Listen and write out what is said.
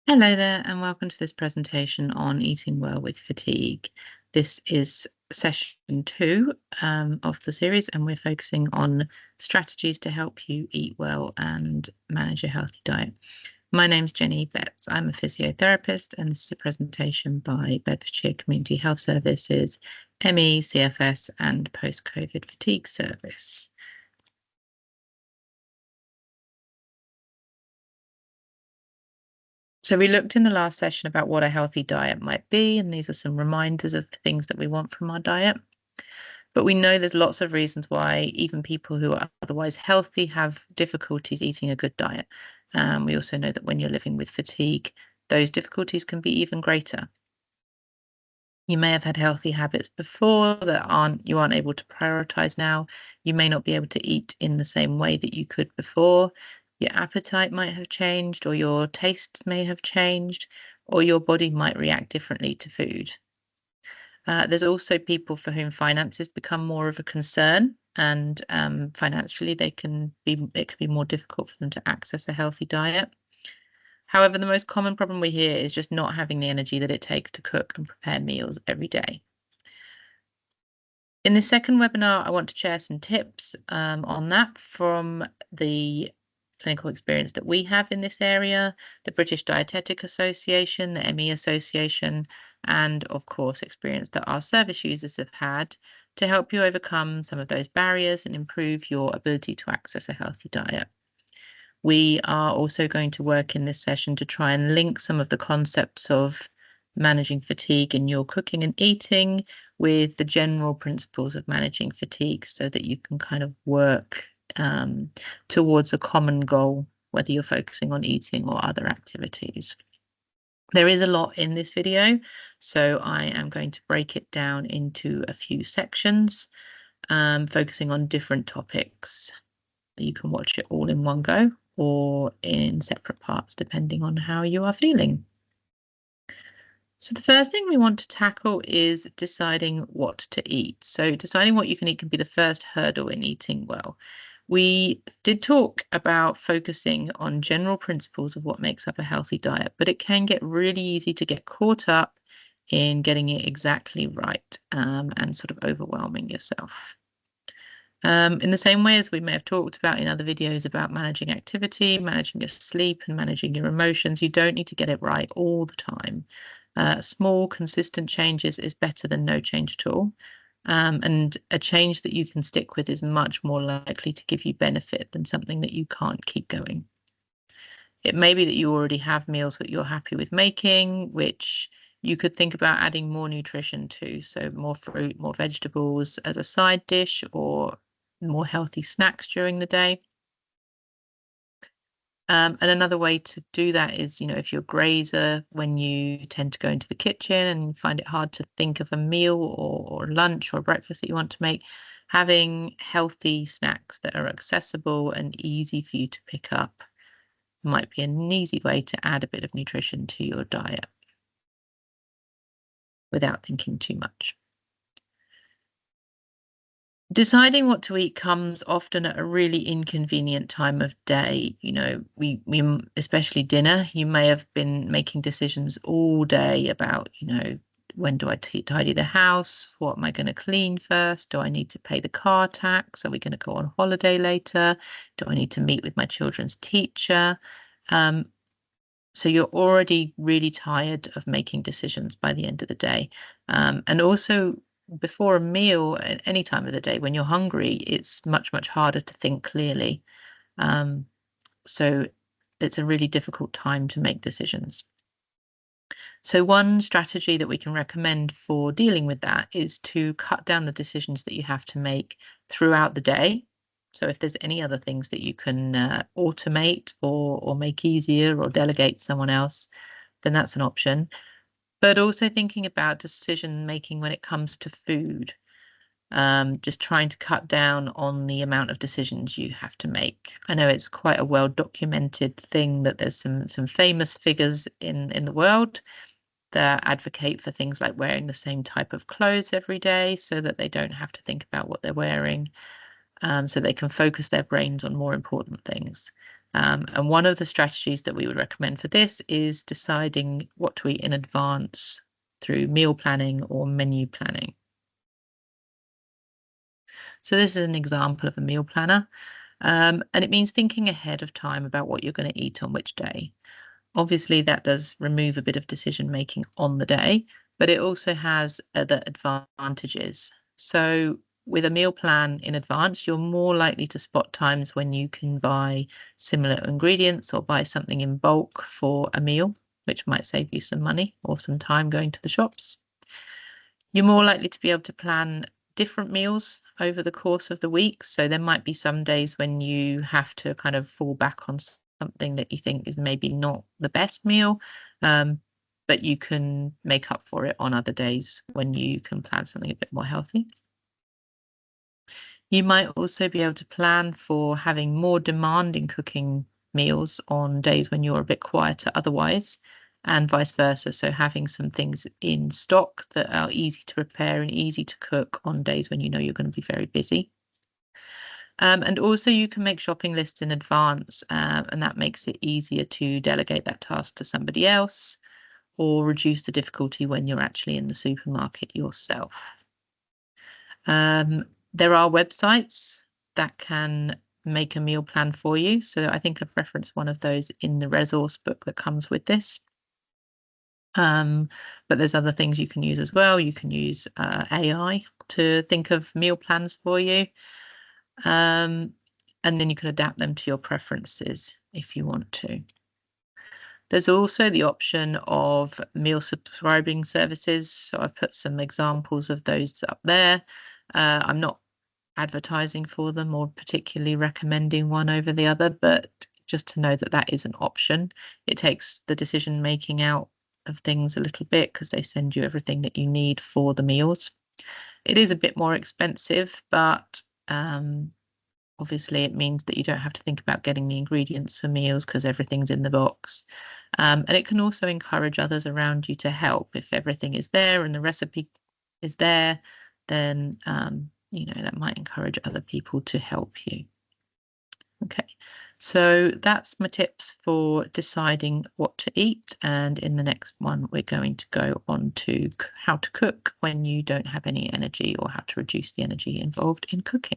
Hello there, and welcome to this presentation on eating well with fatigue. This is session 2 of the series, and we're focusing on strategies to help you eat well and manage a healthy diet. My name's Jenny Betts. I'm a physiotherapist, and this is a presentation by Bedfordshire Community Health Services, ME, CFS, and Post-COVID Fatigue Service. So we looked in the last session about what a healthy diet might be, and these are some reminders of the things that we want from our diet. But we know there's lots of reasons why even people who are otherwise healthy have difficulties eating a good diet. We also know that when you're living with fatigue, those difficulties can be even greater. You may have had healthy habits before that you aren't able to prioritize now. You may not be able to eat in the same way that you could before. Your appetite might have changed, or your taste may have changed, or your body might react differently to food. There's also people for whom finances become more of a concern, and financially it can be more difficult for them to access a healthy diet. However, the most common problem we hear is just not having the energy that it takes to cook and prepare meals every day. In this second webinar, I want to share some tips on that from the clinical experience that we have in this area, the British Dietetic Association, the ME Association, and of course, experience that our service users have had to help you overcome some of those barriers and improve your ability to access a healthy diet. We are also going to work in this session to try and link some of the concepts of managing fatigue in your cooking and eating with the general principles of managing fatigue so that you can kind of work towards a common goal, whether you're focusing on eating or other activities. There is a lot in this video, so I am going to break it down into a few sections, focusing on different topics. You can watch it all in one go or in separate parts, depending on how you are feeling. So the first thing we want to tackle is deciding what to eat. So deciding what you can eat can be the first hurdle in eating well. We did talk about focusing on general principles of what makes up a healthy diet, but it can get really easy to get caught up in getting it exactly right and sort of overwhelming yourself. In the same way as we may have talked about in other videos about managing activity, managing your sleep, and managing your emotions, you don't need to get it right all the time. Small, consistent changes is better than no change at all. And a change that you can stick with is much more likely to give you benefit than something that you can't keep going. It may be that you already have meals that you're happy with making, which you could think about adding more nutrition to. So more fruit, more vegetables as a side dish, or more healthy snacks during the day. And another way to do that is, if you're a grazer, when you tend to go into the kitchen and find it hard to think of a meal or lunch or breakfast that you want to make, having healthy snacks that are accessible and easy for you to pick up might be an easy way to add a bit of nutrition to your diet without thinking too much. Deciding what to eat comes often at a really inconvenient time of day. We especially dinner, you may have been making decisions all day about, when do I tidy the house? What am I going to clean first? Do I need to pay the car tax? Are we going to go on holiday later? Do I need to meet with my children's teacher? So you're already really tired of making decisions by the end of the day. And also, before a meal at any time of the day when you're hungry, it's much, much harder to think clearly. So it's a really difficult time to make decisions. So one strategy that we can recommend for dealing with that is to cut down the decisions that you have to make throughout the day. So if there's any other things that you can automate or make easier or delegate to someone else, then that's an option. But also thinking about decision making when it comes to food, just trying to cut down on the amount of decisions you have to make. I know it's quite a well-documented thing that there's some famous figures in the world that advocate for things like wearing the same type of clothes every day so that they don't have to think about what they're wearing, so they can focus their brains on more important things. And one of the strategies that we would recommend for this is deciding what to eat in advance through meal planning or menu planning. So this is an example of a meal planner, and it means thinking ahead of time about what you're going to eat on which day. Obviously, that does remove a bit of decision making on the day, but it also has other advantages. So with a meal plan in advance, you're more likely to spot times when you can buy similar ingredients or buy something in bulk for a meal, which might save you some money or some time going to the shops. You're more likely to be able to plan different meals over the course of the week. So there might be some days when you have to kind of fall back on something that you think is maybe not the best meal, but you can make up for it on other days when you can plan something a bit more healthy. You might also be able to plan for having more demanding cooking meals on days when you're a bit quieter otherwise, and vice versa. So having some things in stock that are easy to prepare and easy to cook on days when you know you're going to be very busy. And also you can make shopping lists in advance, and that makes it easier to delegate that task to somebody else or reduce the difficulty when you're actually in the supermarket yourself. There are websites that can make a meal plan for you. So I think I've referenced one of those in the resource book that comes with this. But there's other things you can use as well. You can use AI to think of meal plans for you. And then you can adapt them to your preferences if you want to. There's also the option of meal subscribing services. So I've put some examples of those up there. I'm not advertising for them or particularly recommending one over the other, but just to know that that is an option. It takes the decision making out of things a little bit because they send you everything that you need for the meals. It is a bit more expensive, but obviously it means that you don't have to think about getting the ingredients for meals because everything's in the box. And it can also encourage others around you to help. If everything is there and the recipe is there, then that might encourage other people to help you. Okay, so that's my tips for deciding what to eat. And in the next one, we're going to go on to how to cook when you don't have any energy or how to reduce the energy involved in cooking.